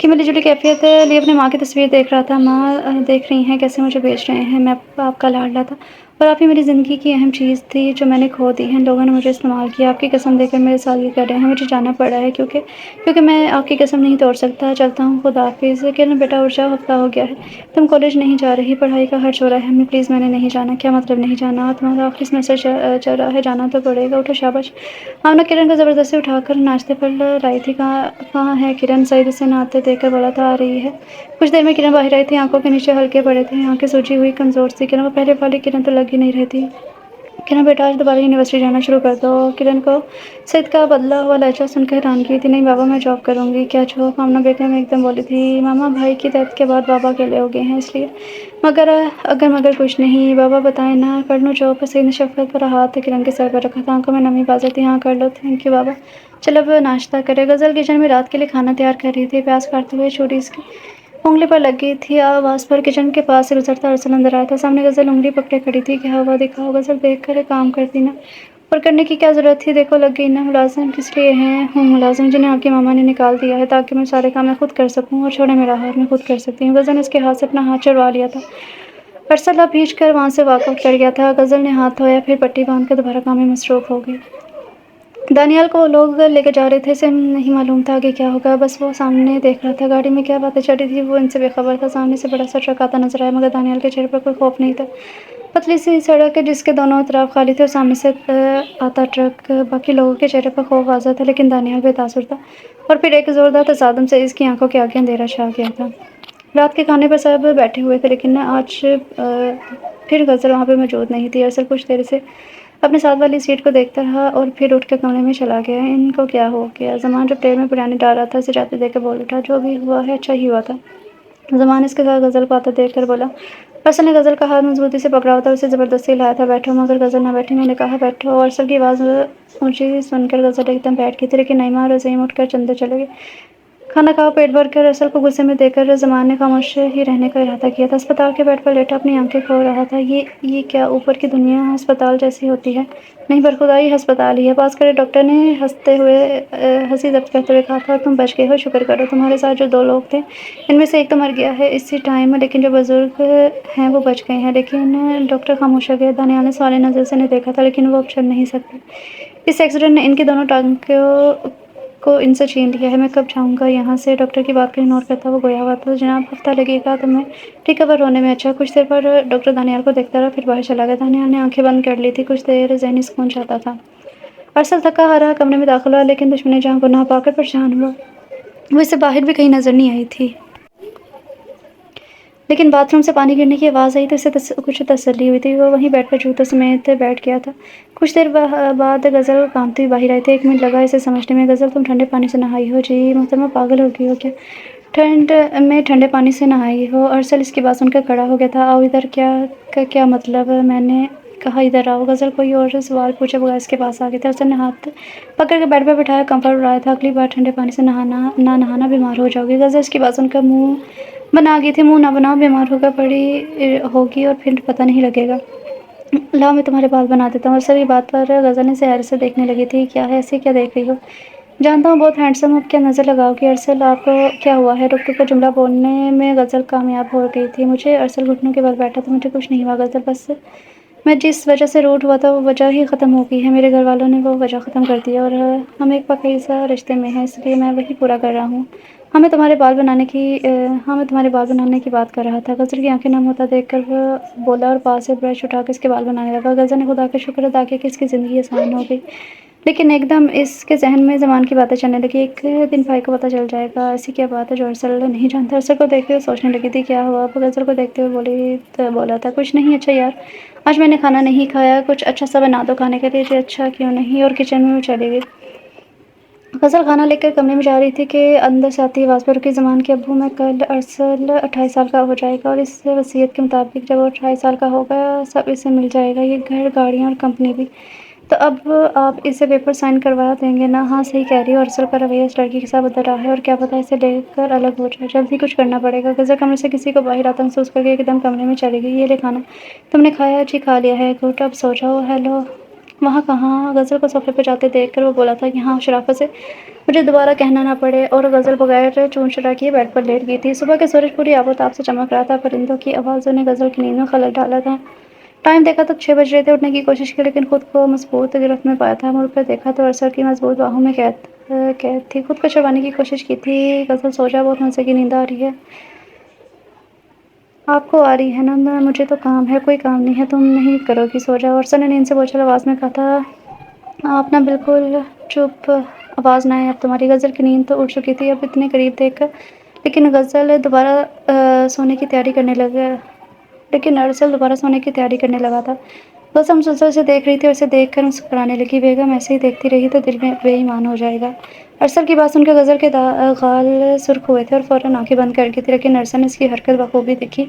کہ ملی جلی کیفیت لیے اپنی ماں کی تصویر دیکھ رہا تھا۔ ماں دیکھ رہی ہیں کیسے مجھے بیچ رہے ہیں، میں آپ کا لاڈلا تھا اور آپ ہی میری زندگی کی اہم چیز تھی جو میں نے کھو دی ہے۔ لوگوں نے مجھے استعمال کیا، آپ کی قسم دے کر میرے ساتھ یہ کر رہے ہیں۔ مجھے جانا پڑا ہے کیونکہ میں آپ کی قسم نہیں توڑ سکتا۔ چلتا ہوں، خدا حافظ۔ کرن بیٹا اٹھ جاؤ، ہفتہ ہو گیا ہے تم کالج نہیں جا رہی، پڑھائی کا خرچ ہو رہا ہے۔ امی پلیز میں نے نہیں جانا۔ کیا مطلب نہیں جانا؟ تمہارا آخری سیمسٹر چل رہا ہے، جانا تو پڑے گا۔ اٹھو، شاباش۔ آمنہ کرن کو زبردستی اٹھا کر ناشتے پر لائی تھی۔ کہاں ہے کرن؟ سعید اسے نہاتے دیکھ کر بولا تھا، آ رہی ہے۔ کچھ دیر میں کرن باہر آئی تھی، آنکھوں کے نیچے ہلکے پڑے تھے، آنکھیں سوجی ہوئی کمزور سی۔ کرن کو پہلے والی کرن تو لگ ہی نہیں رہی تھی۔ کرن بیٹا آج دوبارہ یونیورسٹی جانا شروع کر دو۔ کرن کو سعید کا بدلا ہوا لہجہ سن کر حیرانگی تھی۔ نہیں بابا، میں جاب کروں گی۔ کیا جاب؟ آمنہ بیٹے میں ایک دم بولی تھی۔ ماما بھائی کی ڈیتھ کے بعد بابا اکیلے ہو گئے ہیں، اس لیے مگر کچھ نہیں بابا، بتائیں نا، کر لوں جاب؟ سعید نے شفقت پر ہاتھ کرن کے سر پر رکھا تھا، آنکھوں میں نمی بازر تھی۔ ہاں کر لو، تھینک یو بابا۔ چل اب ناشتہ کرے۔ غزل کچن میں رات کے لیے کھانا تیار کر رہی تھی، پیاز کاٹتے ہوئے چھری اس کی انگلی پر لگ گئی تھی۔ آواز پر کچن کے پاس سے گزرتا ارسل اندر آیا تھا۔ سامنے غزل انگلی پکڑے کھڑی تھی۔ کیا ہوا؟ دکھاؤ۔ غزل دیکھ کر کام کرتی نا، اور کرنے کی کیا ضرورت تھی؟ دیکھو لگ گئی نا۔ ملازم کس لیے ہیں؟ ہوں ملازم، جنہیں آپ کی ماما نے نکال دیا ہے تاکہ میں سارے کام میں خود کر سکوں، اور چھوڑے میرا ہاتھ، میں خود کر سکتی ہوں۔ غزل نے اس کے ہاتھ سے اپنا ہاتھ چھڑوا لیا تھا۔ ارسل اب بھیج کر وہاں سے واک آؤٹ کر گیا تھا۔ غزل نے ہاتھ دھویا، پھر پٹی باندھ کر دوبارہ کام میں مصروف ہو گئی۔ دانیال کو لوگ لے کے جا رہے تھے، اسے نہیں معلوم تھا آگے کیا ہوگا، بس وہ سامنے دیکھ رہا تھا۔ گاڑی میں کیا باتیں چل رہی تھی وہ ان سے بے خبر تھا۔ سامنے سے بڑا سا ٹرک آتا نظر آیا، مگر دانیال کے چہرے پر کوئی خوف نہیں تھا۔ پتلی سی سڑک جس کے دونوں اطراف خالی تھے اور سامنے سے آتا ٹرک، باقی لوگوں کے چہرے پر خوف واضح تھا، لیکن دانیال بے تاثر تھا، اور پھر ایک زوردار تصادم سے اس کی آنکھوں کے آگے اندھیرا چھا گیا تھا۔ رات کے کھانے پر سب بیٹھے ہوئے تھے، لیکن آج پھر غزل وہاں پہ موجود نہیں تھی۔ ارسل کچھ دیر سے اپنے ساتھ والی سیٹ کو دیکھتا رہا اور پھر اٹھ کر کمرے میں چلا گیا۔ ان کو کیا ہو گیا؟ زمان جو پلیٹ میں بریانی ڈال رہا تھا اسے جاتے دیکھ کر بول اٹھا، جو بھی ہوا ہے اچھا ہی ہوا تھا۔ زمان اس کے ساتھ غزل کو آتا دیکھ کر بولا۔ ارسل نے غزل کا ہاتھ مضبوطی سے پکڑا ہوا تھا، اسے زبردستی ہلایا تھا۔ بیٹھو، مگر غزل نہ بیٹھی۔ میں نے کہا بیٹھو۔ ارسل کی آواز اونچی سن کر غزل ایک دم بیٹھ گئی تھی، لیکن نعیمہ اور عظیم اٹھ کر اندر چلے گئے۔ کھانا کھاؤ پیٹ بھر کر۔ ارسل کو غصے میں دیکھ کر زمان نے خاموش ہی رہنے کا ارادہ کیا تھا۔ اسپتال کے بیڈ پر لیٹا اپنی آنکھیں کھول رہا تھا۔ یہ کیا اوپر کی دنیا ہسپتال جیسی ہوتی ہے؟ نہیں برخدا، یہ ہسپتال ہی ہے۔ پاس کھڑے ڈاکٹر نے ہنسی ضبط کرتے ہوئے کہا تھا، تم بچ گئے ہو، شکر کرو۔ تمہارے ساتھ جو 2 لوگ تھے ان میں سے ایک تو مر گیا ہے اسی ٹائم، لیکن جو بزرگ ہیں وہ بچ گئے ہیں۔ لیکن ڈاکٹر خاموش ہو گئے۔ دانیال نے سوالی نظر سے انہیں دیکھا تھا، لیکن وہ اب چل نہیں سکتے۔ اس ایکسیڈنٹ نے ان کی دونوں ٹانگوں کو ان سے چھین لیا ہے۔ میں کب جاؤں گا یہاں سے؟ ڈاکٹر کی بات کو اگنور کرتا ہوا گویا ہوا تھا۔ جناب ہفتہ لگے گا تمہیں ریکور ہونے میں۔ اچھا۔ کچھ دیر پر ڈاکٹر دانیال کو دیکھتا رہا، پھر باہر چلا گیا۔ دانیال نے آنکھیں بند کر لی تھی، کچھ دیر ذہنی سکون چاہتا تھا۔ ارسل تھکا ہارا کمرے میں داخل ہوا، لیکن دشمن جہاں کو نہ پا کر پریشان ہوا۔ وہ اسے باہر بھی کہیں نظر نہیں آئی تھی، لیکن باتھ روم سے پانی گرنے کی آواز آئی تو اسے کچھ تسلی ہوئی تھی۔ وہ وہیں بیڈ پر جوتوں سمیت بیٹھ گیا تھا۔ کچھ دیر بعد غزل کانپتی ہوئی باہر آئی تھی۔ 1 منٹ لگا اسے سمجھنے میں۔ غزل، تم ٹھنڈے پانی سے نہائی ہو؟ جی محترمہ، پاگل ہو گئی ہو کیا؟ ٹھنڈ میں ٹھنڈے پانی سے نہائی ہو؟ ارسل اس کی بات سن کر کھڑا ہو گیا تھا۔ آؤ ادھر۔ کیا مطلب؟ میں نے کہا ادھر آؤ۔ غزل کوئی اور سوال پوچھے بغیر اس کے پاس آ گئی تھی۔ ارسل نے ہاتھ پکڑ کے بیڈ پر بٹھایا، کمفرٹ اڑایا تھا۔ اگلی بار ٹھنڈے پانی سے نہ نہانا، بیمار ہو جاؤ گی۔ غزل اس کی بات سن کر منہ بنا گئی تھی۔ منہ نہ بناؤ، بیمار ہو کر پڑی ہوگی اور پھر پتہ نہیں لگے گا۔ لاؤ میں تمہارے بال بنا دیتا ہوں۔ ارسل کی بات پر غزل نے اسے حیرت سے دیکھنے لگی تھی۔ کیا ہے ایسے؟ کیا دیکھ رہی ہو؟ جانتا ہوں بہت ہینڈسم ہو، اب کیا نظر لگاؤ گی؟ ارسل، آپ کو کیا ہوا ہے؟ ڈاکٹر کا جملہ بولنے میں غزل کامیاب ہو گئی تھی۔ مجھے؟ ارسل گھٹنوں کے بل بیٹھا تھا۔ مجھے کچھ نہیں ہوا غزل، بس میں جس وجہ سے روٹ ہوا تھا وہ وجہ ہی ختم ہو گئی ہے۔ میرے گھر والوں نے وہ وجہ ختم کر دی ہے، اور ہم ایک پاکیزہ رشتے میں ہیں، اس لیے میں وہی پورا کر رہا ہوں۔ ہاں میں تمہارے بال بنانے کی بات کر رہا تھا۔ غزل کی آنکھیں نم ہوتا دیکھ کر وہ بولا اور پاس سے برش اٹھا کر اس کے بال بنانے لگا۔ غزل نے خدا کا شکر ادا کیا کہ اس کی زندگی آسان ہو گئی، لیکن ایک دم اس کے ذہن میں زمان کی باتیں چلنے لگی۔ ایک دن بھائی کو پتہ چل جائے گا۔ ایسی کیا بات ہے جو ارسل نہیں جانتا؟ ارسل کو دیکھتے ہوئے سوچنے لگی تھی کیا ہوا؟ اب غزل کو دیکھتے ہوئے بولا تھا، کچھ نہیں۔ اچھا یار، آج میں نے کھانا نہیں کھایا، کچھ اچھا سا بنا دو کھانے کے لیے۔ جی اچھا، کیوں نہیں، اور کچن میں وہ چلی گئی۔ غزل کھانا لے کر کمرے میں جا رہی تھی کہ اندر سے آتی آواز پر رکی۔ زمان کے ابو، میں کل ارسل 28 سال کا ہو جائے گا، اور اس وصیت کے مطابق جب وہ 28 سال کا ہوگا سب اسے مل جائے گا، یہ گھر، گاڑیاں اور کمپنی بھی۔ تو اب آپ اسے پیپر سائن کروا دیں گے نا؟ ہاں صحیح کہہ رہی ہو۔ ارسل کا رویہ اس لڑکی کے ساتھ بدل رہا ہے، اور کیا پتہ اسے لے کر الگ ہو جائے۔ جلد ہی کچھ کرنا پڑے گا۔ غزل کمرے سے کسی کو باہر آتا محسوس کر کے ایک دم کمرے میں چلی گئی۔ یہ لے کھانا، تم نے کھایا؟ جی کھا لیا ہے، گڈ، اب سو جاؤ۔ ہیلو وہاں کہاں؟ غزل کو صفحے پہ جاتے دیکھ کر وہ بولا تھا کہ ہاں شرافت سے مجھے دوبارہ کہنا نہ پڑے، اور غزل بغیر چون چڑا کیے بیڈ پر لیٹ گئی تھی۔ صبح کے سورج پوری آب و تاب سے چمک رہا تھا، پرندوں کی آوازوں نے غزل کی نیند میں خلل ڈالا تھا۔ ٹائم دیکھا تو 6 بج رہے تھے۔ اٹھنے کی کوشش کی لیکن خود کو مضبوط گرفت میں پایا تھا۔ مڑ کر دیکھا تو ارسل کی مضبوط باہوں میں قید تھی۔ خود کو چھڑوانے کی کوشش کی تھی۔ غزل سو جا، بہت مزے کی نیند آ رہی ہے۔ آپ کو آ رہی ہے نا؟ مجھے تو کام ہے۔ کوئی کام نہیں ہے، تم نہیں کرو گی، سو جاؤ، ارسل نے نیند سے بوچھل آواز میں کہا تھا۔ آپ نا بالکل چپ، آواز نہ آئے اب تمہاری۔ غزل کی نیند تو اٹھ چکی تھی اب اتنے قریب دیکھ کر، لیکن ارسل دوبارہ سونے کی تیاری کرنے لگا تھا۔ غزل مسلسل اسے دیکھ رہی تھی اور اسے دیکھ کر مسکرانے لگی۔ بیگم ایسے ہی دیکھتی رہی تو دل میں بے ایمان ہو جائے گا۔ ارسل کی بات سن کر غزل کے گال سرخ ہوئے تھے اور فوراً آنکھیں بند کر لی تھی، لیکن ارسل نے اس کی حرکت بخوبی دیکھی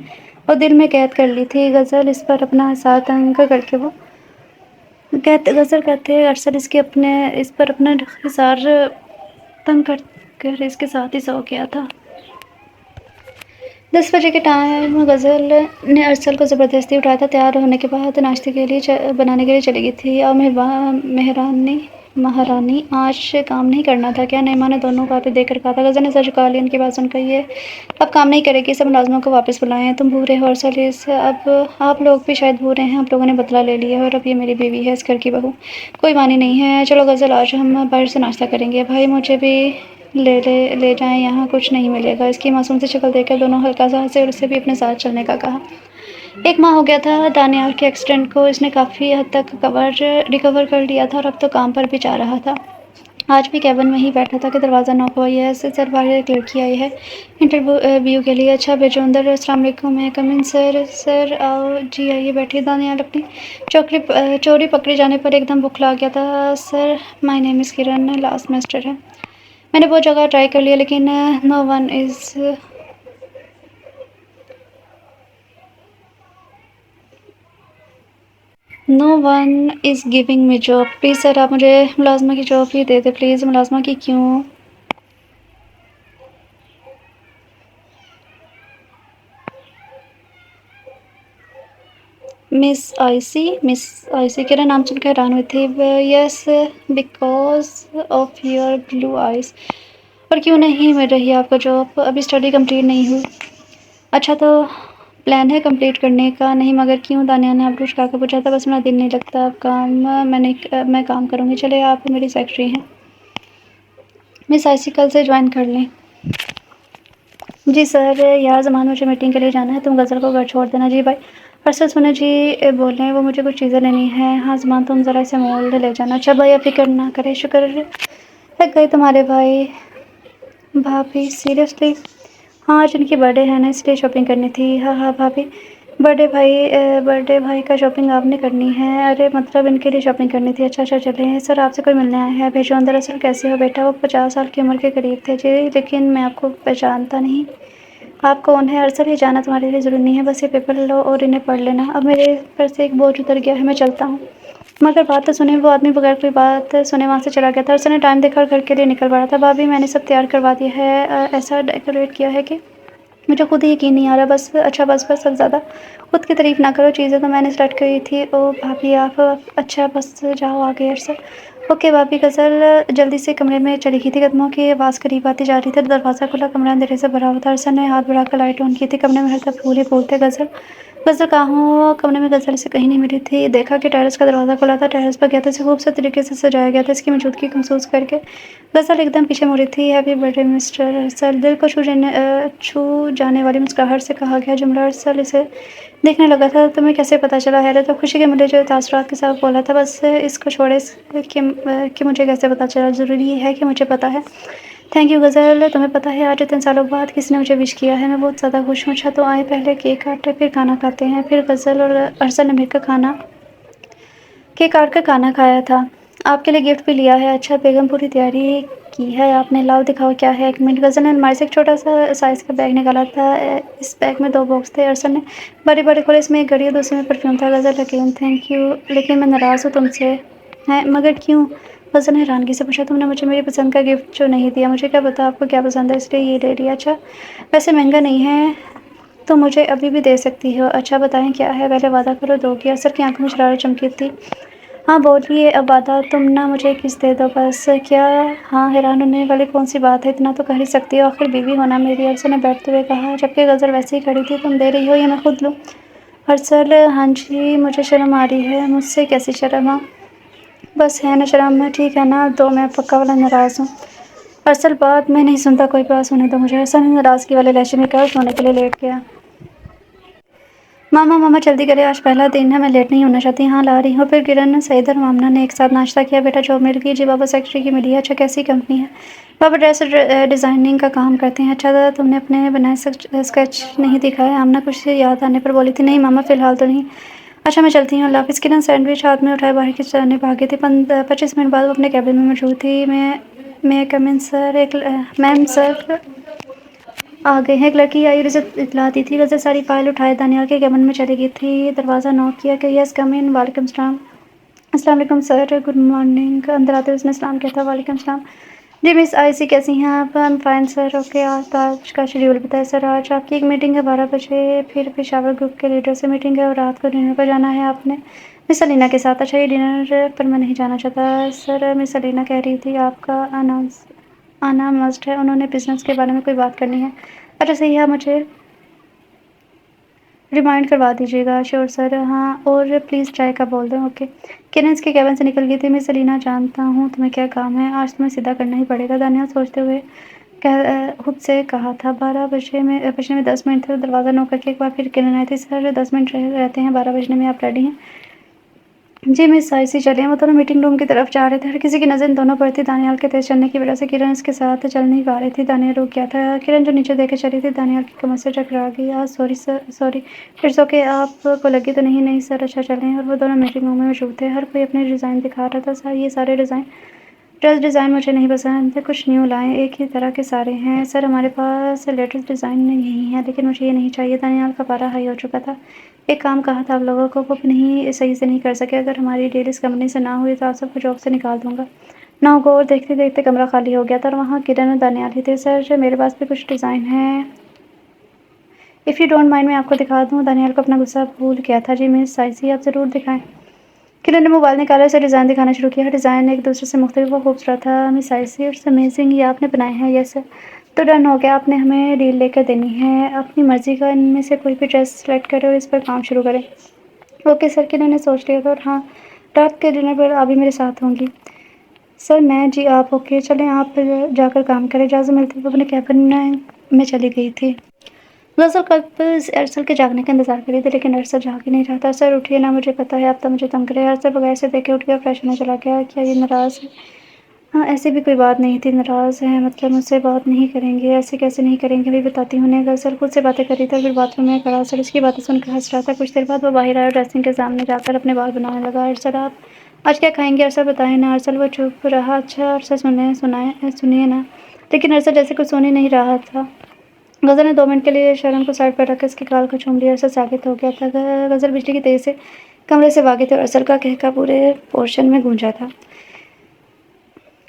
اور دل میں قید کر لی تھی۔ غزل کہتے ارسل اس پر اپنا حصار تنگ کر کر اس کے ساتھ ہی سو گیا تھا۔ 10 بجے کے ٹائم غزل نے ارسل کو زبردستی اٹھایا تھا۔ تیار ہونے کے بعد ناشتے بنانے کے لیے چلی گئی تھی۔ اور مہارانی آج کام نہیں کرنا تھا کیا؟ نعیمہ نے دونوں باتیں دیکھ کر کہا تھا۔ غزل نے سر جھکا لیا۔ ان کی بات سن کر یہ اب کام نہیں کرے گی، سب ملازموں کو واپس بلائیں۔ تم بھورے ہو ارسل، اب آپ لوگ بھی شاید بھورے ہیں، آپ لوگوں نے بدلہ لے لیا ہے اور اب یہ میری بیوی ہے، اس گھر کی بہو، کوئی معنی نہیں ہے۔ چلو غزل، آج ہم باہر سے ناشتہ کریں گے۔ بھائی مجھے بھی لے جائیں، یہاں کچھ نہیں ملے گا۔ اس کی معصوم سی شکل دیکھ کر دونوں ہلکا سا ہنسے اور اسے بھی اپنے ساتھ چلنے کا کہا۔ 1 ماہ ہو گیا تھا دانیال کے ایکسیڈنٹ کو، اس نے کافی حد تک ریکور کر لیا تھا اور اب تو کام پر بھی جا رہا تھا۔ آج بھی کیبن میں ہی بیٹھا تھا کہ دروازہ نوک ہوا۔ یس سر، باہر ایک لڑکی آئی ہے انٹرویو کے لیے۔ اچھا بھیجو اندر۔ السلام علیکم، میں کم ان سر آؤ جی، آئیے بیٹھیے۔ دانیال اپنی چوری پکڑے جانے پر ایک دم بوکھلا گیا تھا۔ سر مائی نیم از کرن، لاسٹ سیمسٹر ہے، میں نے بہت جگہ ٹرائی کر لیا لیکن no one is giving me job. Please sir, آپ مجھے ملازمہ کی جاب ہی دے دیں پلیز۔ ملازمہ کی کیوں؟ مس آئی سی کرن نام سن کر حیران ہوئی تھی۔ Yes because of your blue eyes. اور کیوں نہیں مل رہی آپ کو جاب؟ ابھی اسٹڈی کمپلیٹ نہیں ہوئی۔ اچھا تو پلان ہے کمپلیٹ کرنے کا؟ نہیں مگر کیوں؟ دانیال نے ابرو جھکا کر پوچھا تھا۔ بس میرا دل نہیں لگتا اب کام میں کام کروں گی۔ چلے آپ میری سیکرٹری ہیں۔ مس آئی سی کل سے جوائن کر لیں۔ جی سر۔ یار زمان، مجھے میٹنگ کے لیے جانا ہے، تم غزل کو گھر چھوڑ دینا۔ جی بھائی۔ ارسل سنیں جی بولیں، وہ مجھے کچھ چیزیں لینی ہیں۔ ہاں زمان، تم ذرا اسے مول لے جانا۔ اچھا بھائی، آپ فکر نہ کریں، شکر لگ گئی تمہارے بھابھی سیریسلی؟ ہاں آج ان کی برتھ ڈے ہے نا، اس لیے شاپنگ کرنی تھی۔ ہاں بھابھی، برتھ ڈے بھائی کا شاپنگ آپ نے کرنی ہے؟ ارے مطلب ان کے لیے شاپنگ کرنی تھی۔ اچھا چلیں۔ سر آپ سے کوئی ملنے آیا ہے، بھیجو اندر۔ ارسل کیسے ہو بیٹا؟ وہ 50 سال کی عمر کے قریب تھے۔ جی لیکن میں آپ کو پہچانتا نہیں۔ آپ کون ہیں؟ ارسل، یہ جاننا تمہارے لیے ضروری نہیں ہے، بس یہ پیپر لو اور انہیں پڑھ لینا۔ اب میرے پر سے ایک بوجھ اتر گیا ہے، میں چلتا ہوں۔ مگر بات تو سنیں۔ وہ آدمی بغیر کوئی بات سنے وہاں سے چلا گیا تھا۔ ارسل نے ٹائم دیکھا اور گھر کے لیے نکل پڑا تھا۔ بھابھی میں نے سب تیار کروا دیا ہے، ایسا ڈیکوریٹ کیا ہے کہ مجھے خود ہی یقین نہیں آ رہا۔ بس اب زیادہ خود کی تعریف نہ کرو، چیزیں تو میں نے سلیکٹ کری تھی۔ او بھابھی آپ، اچھا بس جاؤ آگے۔ ارسل اوکے بھابھی۔ غزل جلدی سے کمرے میں چلی گئی تھی۔ قدموں کی آواز قریب آتی جا رہی تھی۔ دروازہ کھلا، کمرہ اندھیرے سے بھرا ہوا تھا۔ ارسل نے ہاتھ بڑھا کر لائٹ آن کی تھی۔ کمرے میں ہر طرف پھول ہی پھول تھے۔ غزل کہاں ہو؟ کمرے میں غزل اسے کہیں نہیں ملی تھی۔ دیکھا کہ ٹیرس کا دروازہ کھلا تھا، ٹیرس پر گیا تو اسے خوبصورت طریقے سے سجایا گیا تھا۔ اس کی موجودگی کو محسوس کر کے غزل ایک دم پیچھے مڑی تھی۔ ہیپی برتھ ڈے مسٹر ارسل، دل کو چھو جانے والی مسکراہٹ سے کہا گیا جملہ۔ ارسل اسے دیکھنے لگا تھا۔ تمہیں کیسے پتہ چلا؟ حیرت اور خوشی کے ملے جو تاثرات کے ساتھ بولا تھا۔ بس اس کو چھوڑے کہ مجھے کیسے پتہ چلا، ضروری ہے کہ مجھے پتہ ہے۔ تھینک یو غزل، تمہیں پتہ ہے آج اتنے سالوں بعد کسی نے مجھے وش کیا ہے، میں بہت زیادہ خوش ہوں۔ اچھا تو آئیں پہلے کیک کاٹیں پھر کھانا کھاتے ہیں۔ پھر غزل اور ارسل نے مل کر کیک کاٹ کر کھانا کھایا تھا۔ آپ کے لیے گفٹ بھی لیا ہے۔ اچھا بیگم، پوری تیاری کی ہے آپ نے؟ لاؤ دکھاؤ کیا ہے۔ 1 منٹ۔ غزل نے الماری سے ایک چھوٹا سا سائز کا بیگ نکالا تھا۔ اس بیگ میں 2 باکس تھے۔ ارسل نے بڑے کھولے، اس میں ایک گھڑی اور دوسرے میں پرفیوم تھا۔ غزل اگین تھینک یو، لیکن میں ناراض ہوں تم سے۔ ہیں مگر کیوں؟ غزل نے حیرانگی سے پوچھا۔ تم نے مجھے میری پسند کا گفٹ جو نہیں دیا، مجھے کیا پتا آپ کو کیا پسند ہے، اس لیے یہ لے لیا۔ اچھا ویسے مہنگا نہیں ہے تو مجھے ابھی بھی دے سکتی ہو۔ اچھا بتائیں کیا ہے، پہلے وعدہ کرو دو گی۔ ارسل کی آنکھوں میں شرارت چمکی تھی۔ ہاں بولیے عبادہ، تم نہ مجھے کس دے دو بس۔ کیا؟ ہاں حیران ہونے والی کون سی بات ہے، اتنا تو کر ہی سکتی ہو، آخر بیوی ہونا میری، ارسل نے بیٹھتے ہوئے کہا، جبکہ غزل ویسے ہی کھڑی تھی۔ تم دے رہی ہو یا میں خود لوں؟ ارسل، ہاں جی، مجھے شرم آ رہی ہے۔ مجھ سے کیسی شرم؟ بس ہے نا شرم، ٹھیک ہے نا، دو، میں پکا والا ناراض ہوں۔ ارسل، بات میں نہیں سنتا، کوئی بات سنے دو مجھے۔ ارسل نے ناراضگی والے لہجے میں کہا، سونے کے لیے لیٹ گیا۔ ماما ماما جلدی کرے، آج پہلا دن ہے، میں لیٹ نہیں ہونا چاہتی۔ ہاں لا رہی ہوں۔ پھر کرن، سعید اور مامنا نے ایک ساتھ ناشتہ کیا۔ بیٹا جاب مل گئی؟ جی بابا، سیکٹری کی ملی ہے۔ اچھا، کیسی کمپنی ہے؟ بابا ڈریس ڈیزائننگ کا کام کرتے ہیں۔ اچھا، تم نے اپنے بنائے اسکیچ نہیں دکھائے؟ آمنہ کچھ یاد آنے پر بولی تھی۔ نہیں ماما، فی الحال تو نہیں۔ اچھا میں چلتی ہوں، اللہ حافظ۔ کرن سینڈوچ ہاتھ میں اٹھائے باہر کی جانب بھاگی تھی۔ 25 منٹ بعد وہ اپنے کیبن میں موجود تھی۔ میں کم ان سر، میم سر آ گئے ہیں۔ ایک لڑکی آئی اور اسے اطلاع دی تھی۔ غزل ساری فائل اٹھائے دانیال کے کیبن میں چلی گئی تھی۔ دروازہ نوک کیا کہ یس کم ان۔ وعلیکم السلام۔ السلام علیکم سر، گڈ مارننگ۔ اندر آتے اس نے سلام کیا تھا۔ وعلیکم السلام۔ جی مس آئیسی کیسی ہیں آپ؟ I am fine sir. Okay, آج کا شیڈیول بتائیں سر۔ آج آپ کی ایک میٹنگ ہے 12 بجے، پھر پشاور گروپ کے لیڈر سے میٹنگ ہے، اور رات کو ڈنر پر جانا ہے آپ نے مس علینا کے ساتھ۔ اچھا، یہ ڈنر پر میں نہیں جانا چاہتا سر، مس علینا کہہ رہی تھی آپ کا آنا مسٹ ہے، انہوں نے بزنس کے بارے میں کوئی بات کرنی ہے۔ اچھا صحیح ہے، مجھے ریمائنڈ کروا دیجیے گا۔ شیور سر۔ ہاں، اور پلیز چائے کا بول دیں۔ اوکے۔ کرن اس کے کیبن سے نکل گئی تھی۔ مس علینا، جانتا ہوں تمہیں کیا کام ہے، آج تمہیں سیدھا کرنا ہی پڑے گا، دانیال سوچتے ہوئے خود سے کہا تھا۔ 12 بجنے میں 10 منٹ تھے۔ دروازہ نوک کر کے ایک بار پھر کرن آئی تھی۔ سر 10 منٹ رہتے ہیں، 12 بجنے میں آپ ریڈی ہیں؟ جی مس آئیسی چلیں۔ وہ دونوں میٹنگ روم کی طرف جا رہے تھے، ہر کسی کی نظر ان دونوں پر تھی۔ دانیال کے تیز چلنے کی وجہ سے کرن اس کے ساتھ چل نہیں پا رہی تھی۔ دانیال رک گیا تھا۔ کرن جو نیچے دیکھ کے چلی تھی، دانیال کی کمر سے ٹکرا گئی۔ Sorry sir, sorry, it's okay, آپ کو لگی تو نہیں؟ نہیں سر۔ اچھا چلیں۔ اور وہ دونوں میٹنگ روم میں موجود تھے، ہر کوئی اپنے ڈیزائن دکھا رہا تھا۔ یہ سارے ڈریس ڈیزائن مجھے نہیں پسند، کچھ نیو لائیں، ایک ہی طرح کے سارے ہیں سر، ہمارے پاس لیٹسٹ ڈیزائن نہیں ہے، لیکن مجھے یہ نہیں چاہیے۔ دانیال کا پارا ہائی ہو چکا تھا۔ ایک کام کہا تھا آپ لوگوں کو، وہ بھی نہیں صحیح سے نہیں کر سکے، اگر ہماری ڈیل اس کمپنی سے نہ ہوئی تو آپ سب کو جاب سے نکال دوں گا۔ Now go. اور دیکھتے دیکھتے کمرہ خالی ہو گیا تھا، اور وہاں کرن اور دانیال ہی تھے۔ سر میرے پاس بھی کچھ ڈیزائن ہیں، اف یو ڈونٹ مائنڈ میں آپ کو دکھا دوں۔ دانیال کو اپنا غصہ بھول گیا تھا۔ جی مس آئیسی، آپ ضرور دکھائیں۔ کرن نے موبائل نکالا، اسے ڈیزائن دکھانا شروع کیا۔ ہر ڈیزائن ایک دوسرے سے مختلف و خوبصورت تھا۔ مس آئیسی، اٹس امیزنگ، یہ آپ نے بنائے ہیں؟ یس سر۔ تو ڈن ہو گیا، آپ نے ہمیں ڈیل لے کر دینی ہے، اپنی مرضی کا ان میں سے کوئی بھی ڈریس سلیکٹ کریں اور اس پر کام شروع کریں۔ Okay sir. کرن نے سوچ لیا تھا، اور ہاں، رات کے ڈنر پر آپ بھی میرے ساتھ ہوں گی۔ سر میں؟ جی آپ؟ اوکے چلیں، آپ جا کر کام کریں۔ اجازت ملتے ہوئے اپنے کیبن میں چلی گئی تھی۔ غزل قبل ارسل کے جاگنے کا انتظار کر رہی تھی، لیکن ارسل جاگ ہی نہیں رہا تھا۔ سر اٹھیے نا، مجھے پتا ہے آپ تو مجھے تنگ کرے۔ ارسل بغیر سے دیکھے اٹھ گیا، فریش ہونے چلا گیا۔ کیا یہ ناراض ہے؟ ہاں ایسی بھی کوئی بات نہیں تھی، ناراض ہے مطلب مجھ سے بات نہیں کریں گے؟ ایسے کیسے نہیں کریں گے، ابھی بتاتی ہوں انہیں۔ غزل خود سے باتیں کر رہی تھی، اور پھر باتھ روم میں کھڑا ارسل اس کی باتیں سن کر ہنس رہا تھا۔ کچھ دیر بعد وہ باہر آیا اور ڈریسنگ کے سامنے جا کر اپنے بال بنانے لگا۔ ارسل آپ آج کیا کھائیں گے؟ ارسل بتائیں نا۔ ارسل وہ چپ رہا۔ اچھا ارسل سنیے نا، لیکن ارسل جیسے کچھ سن ہی نہیں رہا تھا۔ غزل نے 2 منٹ کے لیے شرم کو سائڈ پر رکھ کر اس کے گال کو چوم لیا۔ ارسل ساکت ہو گیا تھا۔ غزل بجلی کی تیزی سے کمرے سے بھاگی تھی، اور ارسل کا کہکہ پورے پورشن میں گونجا تھا۔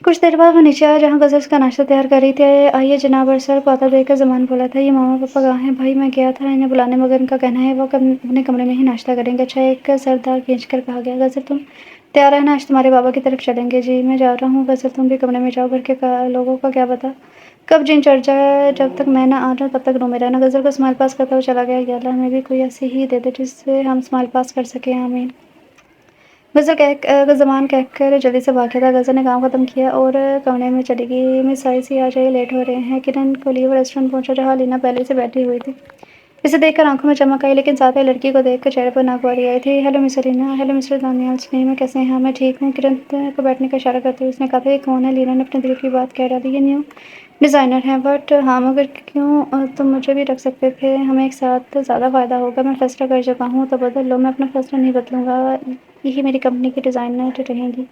کچھ دیر بعد وہ نیچے آیا، جہاں غزل اس کا ناشتہ تیار کر رہی تھی۔ آئیے جناب۔ ارسل کو آتا دیکھ کر زمان بولا تھا، یہ ماما پاپا کہاں ہیں؟ بھائی میں گیا تھا انہیں بلانے، مگر ان کا کہنا ہے وہ اپنے کمرے میں ہی ناشتہ کریں گے۔ اچھا، ایک سردار کھینچ کر کہا گیا۔ غزل تم تیار ہے نا، آج تمہارے بابا کی طرف چلیں گے؟ جی میں جا رہا ہوں۔ غزل تم بھی کمرے میں جاؤ، گھر کے لوگوں کا کیا پتا کب جن چڑھ جائے، جب تک میں نہ آ جاؤں تب تک روم میں رہنا۔ غزل کو اسمائل پاس کرتا ہوا چلا گیا۔ یا اللہ ہمیں بھی کوئی ایسی ہی دے دے جس سے ہم اسمائل پاس کر سکیں، آمین۔ زمان کہہ کر جلدی سے بھاگ گیا تھا۔ غزل نے کام ختم کیا اور کمرے میں چلی گئی۔ مس آئیسی آ جائیے، لیٹ ہو رہے ہیں۔ کرن کو لیے وہ ریسٹورینٹ پہنچا، جہاں لینا پہلے سے بیٹھی ہوئی تھی۔ اسے دیکھ کر آنکھوں میں چمک آئی، لیکن ساتھ ہی لڑکی کو دیکھ کر چہرے پر ناگواری آئی تھی۔ ہیلو مس لینا۔ ہیلو مسٹر دانیال میں کیسے ہیں؟ میں ٹھیک ہوں۔ کرن کو بیٹھنے کا اشارہ کرتے ہوئے اس نے کہا تھا، یہ کون ہے؟ لینا نے اپنے دل کی بات کہہ ڈالی۔ یہ نیو ڈیزائنر ہیں۔ بٹ ہاں، مگر کیوں؟ تم مجھے بھی رکھ سکتے تھے، ہمیں ایک ساتھ زیادہ فائدہ ہوگا۔ میں فیصلہ کر چکا ہوں تو بدل لو۔ میں اپنا فیصلہ نہیں بدلوں گا، یہی میری کمپنی کی ڈیزائنر رہیں گی۔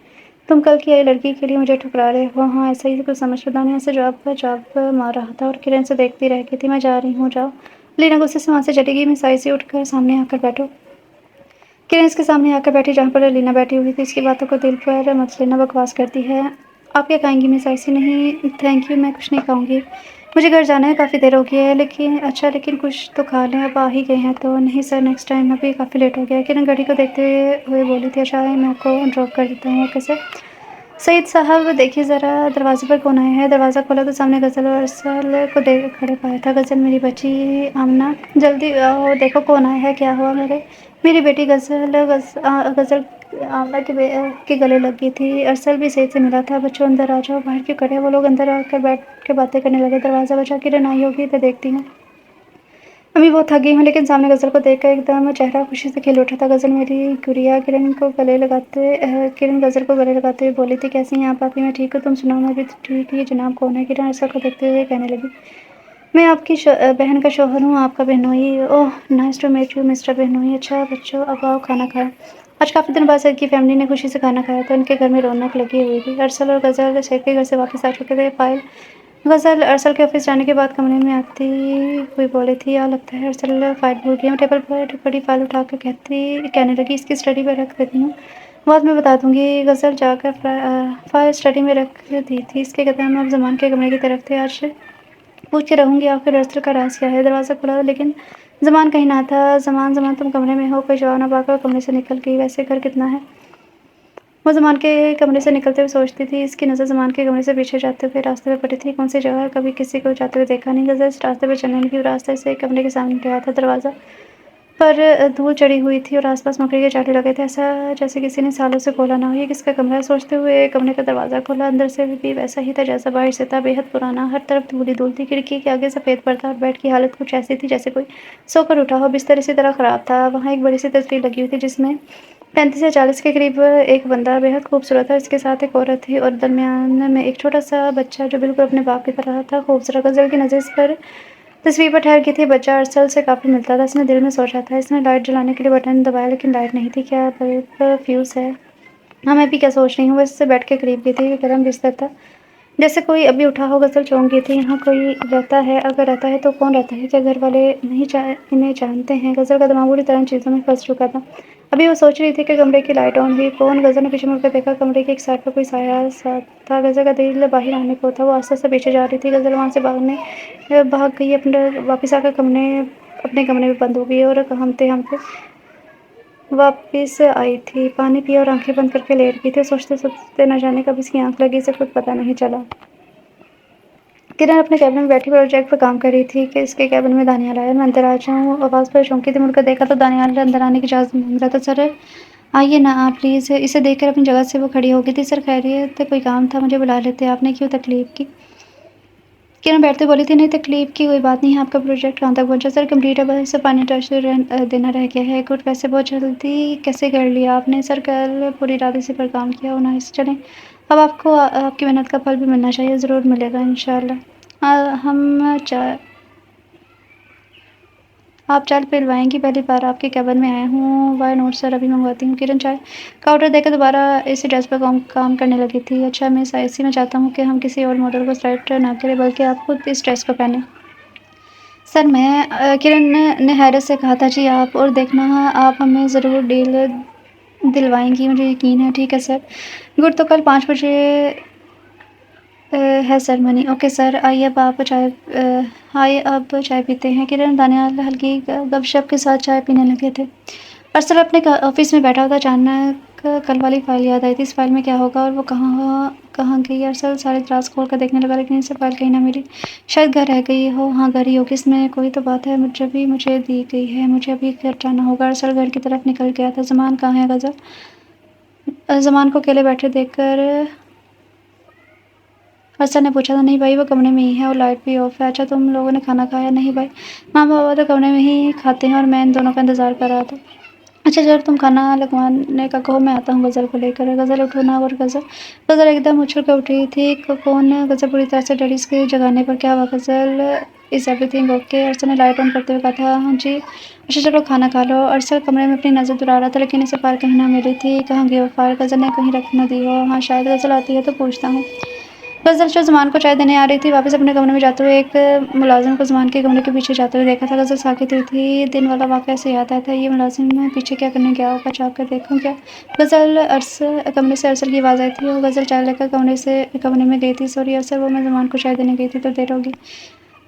تم کل کی آئی لڑکی کے لیے مجھے ٹھکرا رہے ہو؟ ہاں ایسا ہی کچھ سمجھ۔ دانیال سے جواب مار رہا تھا، اور کرن سے دیکھتی رہ گئی تھی۔ میں جا رہی ہوں، جاؤ۔ لینا غصے سے وہاں سے چلی گئی۔ مس آئیسی اٹھ کر سامنے آ کر بیٹھو۔ کرن اس کے سامنے آ کر بیٹھی، جہاں پر لینا بیٹھی ہوئی تھی۔ اس کی باتوں کو دل پر مت لینا، بکواس کرتی ہے۔ آپ کیا کھائیں گی مس آئیسی؟ نہیں تھینک یو، میں کچھ نہیں کھاؤں گی۔ مجھے گھر جانا ہے، کافی دیر ہو گئی ہے، لیکن کچھ تو کھا لیں، اب آ ہی گئے ہیں تو۔ نہیں سر، نیکسٹ ٹائم، ابھی کافی لیٹ ہو گیا ہے۔ کرن گھڑی کو دیکھتے ہوئے بولی تھی، اچھا میں آپ کو ڈراپ کر دیتا ہوں، اوکے سر۔ سعید صاحب دیکھیے ذرا دروازے پر کون آیا ہے۔ دروازہ کھولا تو سامنے غزل اور ارسل کو دیکھ کھڑے پایا تھا۔ غزل، میری بچی آمنہ، جلدی آؤ، دیکھو کون آیا ہے، کیا ہوا میری بیٹی غزل آمنہ کے گلے لگ گئی تھی۔ ارسل بھی سعید سے ملا تھا۔ بچوں اندر آ جاؤ، باہر کیوں کھڑے؟ وہ لوگ اندر آ کر بیٹھ کے باتیں کرنے لگے۔ دروازہ بجا، کرن آئی ہوگی تو دیکھتی ہوں، ابھی بہت تھک گئی ہوں۔ لیکن سامنے غزل کو دیکھ کر ایک دم چہرہ خوشی سے کھل اٹھا تھا۔ غزل میری گڑیا، کرن غزل کو گلے لگاتے ہوئے بولی تھی، کیسی ہیں آپ آپی؟ میں ٹھیک ہوں، تم سناؤ؟ میں بھی ٹھیک۔ یہ جناب کون ہے؟ کرن ارسل کو دیکھتے ہوئے کہنے لگی، میں آپ کی بہن کا شوہر ہوں، آپ کا بہنوئی۔ Oh, nice to meet you mister بہنوئی۔ اچھا بچوں، اب آؤ کھانا کھائیں۔ آج کافی دن بعد سعید کی فیملی نے خوشی سے کھانا کھایا تھا۔ ان کے گھر میں رونق لگی ہوئی تھی۔ ارسل اور غزل سعید کے گھر سے واپس آ چکے تھے۔ غزل ارسل کے آفس جانے کے بعد کمرے میں آتی ہوئی بولی تھی، یا لگتا ہے ارسل فائل بھول گیا ہوں۔ ٹیبل پر بڑی فائل اٹھا کر کہنے لگی، اس کی اسٹڈی میں رکھ دیتی ہوں، بعد میں بتا دوں گی۔ غزل جا کر فائل اسٹڈی میں رکھ دی تھی۔ اس کے قدم اب زمان کے کمرے کی طرف تھے۔ آج پوچھ کے رہوں گی آخر ارسل کا راز کیا ہے۔ دروازہ کھلا لیکن زمان کہیں نہ تھا۔ زمان تم کمرے میں ہو؟ کوئی جواب نہ پا کر کمرے سے نکل گئی۔ ویسے گھر کتنا ہے؟ وہ زمان کے کمرے سے نکلتے ہوئے سوچتی تھی۔ اس کی نظر زمان کے کمرے سے پیچھے جاتے ہوئے راستے پہ پڑی تھی۔ کون سی جگہ؟ کبھی کسی کو جاتے ہوئے دیکھا نہیں۔ غزل اس راستے پہ چلنے لگی۔ وہ راستہ اسے ایک کمرے کے سامنے لے آیا تھا۔ دروازہ پر دھول چڑھی ہوئی تھی اور آس پاس مکڑی کے چاٹے لگے تھے، ایسا جیسے کسی نے سالوں سے کھولا نہ ہو۔ یہ کس کا کمرہ ہے؟ سوچتے ہوئے کمرے کا دروازہ کھولا۔ اندر سے بھی ویسا ہی تھا جیسا باہر سے تھا، بے حد پرانا، ہر طرف دھول ہی دھول تھی۔ کھڑکی کے آگے سفید پردہ اور بیڈ کی حالت کچھ ایسی تھی جیسے کوئی سو کر اٹھا ہو۔ بستر اسی طرح خراب تھا۔ وہاں ایک بڑی سی تصویر لگی ہوئی تھی جس میں 35 یا 40 کے قریب ایک بندہ بے حد خوبصورت تھا، اس کے ساتھ ایک عورت تھی اور درمیان میں ایک چھوٹا سا بچہ جو بالکل اپنے باپ کی طرح تھا، خوبصورت۔ غزل کی نظر اس پر تصویر پر ٹھہر گئی تھی۔ بچہ ارسل سے کافی ملتا تھا، اس نے دل میں سوچا تھا۔ اس نے لائٹ جلانے کے لیے بٹن دبایا لیکن لائٹ نہیں تھی۔ کیا بلب فیوز ہے؟ ہاں، میں بھی کیا سوچ رہی ہوں۔ وہ اس سے بیڈ کے قریب گئی تھی، گرم بستر تھا جیسے کوئی ابھی اٹھا ہو۔ غزل چونک گئی تھی، یہاں کوئی رہتا ہے؟ اگر رہتا ہے تو کون رہتا ہے؟ کیا گھر والے نہیں انہیں جانتے ہیں؟ غزل کا دماغ بری طرح چیزوں میں پھنس چکا تھا۔ ابھی وہ سوچ رہی تھی کہ کمرے کی لائٹ آن ہوئی۔ کون؟ غزل نے پیچھے مڑ کر دیکھا، کمرے کی ایک سائڈ پر کوئی سایہ سا تھا۔ غزل کا دل باہر آنے کو تھا، وہ آہستہ آہستہ پیچھے جا رہی تھی۔ غزل وہاں سے بھاگ گئی، واپس آ کر اپنے کمرے میں بند ہو گئی اور ہمتے واپس آئی تھی۔ پانی پیا اور آنکھیں بند کر کے لیٹ گئی تھی۔ سوچتے سوچتے نہ جانے کب اس کی آنکھ لگی، اسے خود پتہ نہیں چلا۔ کرن اپنے کیبن میں بیٹھی پروجیکٹ پر کام کر رہی تھی کہ اس کے کیبن میں دانیال آیا۔ میں اندر آ جاؤں؟ آواز پر چونکی تھی، مڑ کر دیکھا تو دانیال اندر آنے کی اجازت مانگ رہا تھا۔ سر آئیے نا آپ پلیز۔ اسے دیکھ کر اپنی جگہ سے وہ کھڑی ہو گئی تھی۔ سر خیریت؟ کوئی کام تھا؟ مجھے بلا لیتے آپ نے، کیوں تکلیف کی؟ کرن بیٹھتے بولی تھی، نہیں تکلیف کی کوئی بات نہیں ہے۔ آپ کا پروجیکٹ کہاں تک پہنچا؟ سر کمپلیٹ ہے، بس پانی ٹچ دینا رہ گیا ہے۔ گڈ، ویسے بہت جلدی کیسے کر لیا آپ نے؟ سر کل پوری رات اسی پر کام کیا۔ نائس، چلیں اب آپ کو آپ کی محنت کا پھل بھی ملنا چاہیے، ضرور ملے گا انشاءاللہ۔ آپ چائے پلوائیں گی؟ پہلی بار آپ کے کیبن میں آیا ہوں۔ وائی نوٹ سر، ابھی منگواتی ہوں۔ کرن چائے کا آرڈر دے کر دوبارہ اسی ڈریس پر کام کرنے لگی تھی۔ اچھا مس آئیسی، میں چاہتا ہوں کہ ہم کسی اور ماڈل کو سلیکٹ نہ کریں بلکہ آپ خود اس ڈریس کو پہنیں۔ سر کرن نے حیرت سے کہا تھا، جی آپ، اور دیکھنا آپ ہمیں ضرور ڈیل دلوائیں گی، مجھے یقین ہے۔ ٹھیک ہے سر۔ گڈ، تو کل 5 بجے ہے سرمنی۔ اوکے سر، آئیے اب چائے پیتے ہیں۔ کرن دانیال ہلکی گپ شپ کے ساتھ چائے پینے لگے تھے۔ ارسل اپنے آفس میں بیٹھا تھا، اچانک کل والی فائل یاد آئی تھی۔ اس فائل میں کیا ہوگا اور وہ کہاں گئی؟ ارسل سارے دراز کھول کر دیکھنے لگا لیکن اسے فائل کہیں نہ ملی۔ شاید گھر رہ گئی ہو۔ ہاں گھر ہی ہوگی، اس میں کوئی تو بات ہے جو بھی مجھے دی گئی ہے، مجھے ابھی گھر جانا ہوگا۔ ارسل گھر کی طرف نکل گیا تھا۔ زمان کہاں ہے؟ غزل زمان کو اکیلے بیٹھے دیکھ کر ارسل نے پوچھا تھا۔ نہیں بھائی، وہ کمرے میں ہی ہے اور لائٹ بھی آف ہے۔ اچھا تم لوگوں نے کھانا کھایا؟ نہیں بھائی، ماں بابا تو کمرے میں ہی کھاتے ہیں اور میں ان دونوں کا انتظار کر رہا تھا۔ اچھا جب تم کھانا لگوانے کا کہو میں آتا ہوں غزل کو لے کر۔ غزل اٹھو نا۔ اور غزل ایک دم اچھل کر اٹھی تھی۔ کون؟ غزل پوری طرح سے ڈری اس کے جگانے پر۔ کیا ہوا Ghazal? Is everything okay? Arsal نے لائٹ آن کرتے ہوئے کہا تھا۔ ہاں جی۔ اچھا چلو کھانا کھا لو۔ ارسل کمرے میں اپنی نظر دوڑا رہا تھا لیکن اسے فائل کہیں نہ ملی تھی۔ کہاں گئی وہ فائل؟ غزل نے کہیں رکھ نہ دی ہو؟ ہاں شاید، غزل آتی ہے تو پوچھتا ہوں۔ غزل جو زمان کو چائے دینے آ رہی تھی، واپس اپنے کمرے میں جاتے ہوئے ایک ملازم کو زمان کے کمرے کے پیچھے جاتے ہوئے دیکھا تھا۔ غزل ساکت ہوئی تھی۔ دن والا واقعہ اسے یاد آیا تھا۔ یہ ملازم پیچھے کیا کرنے گیا ہوگا؟ جا کر دیکھوں کیا؟ کمرے سے ارسل کی آواز آئی تھی اور غزل چائے لے کر کمرے میں گئی تھی۔ سوری ارسل، وہ میں زمان کو چائے دینے گئی تھی تو دیر ہوگی۔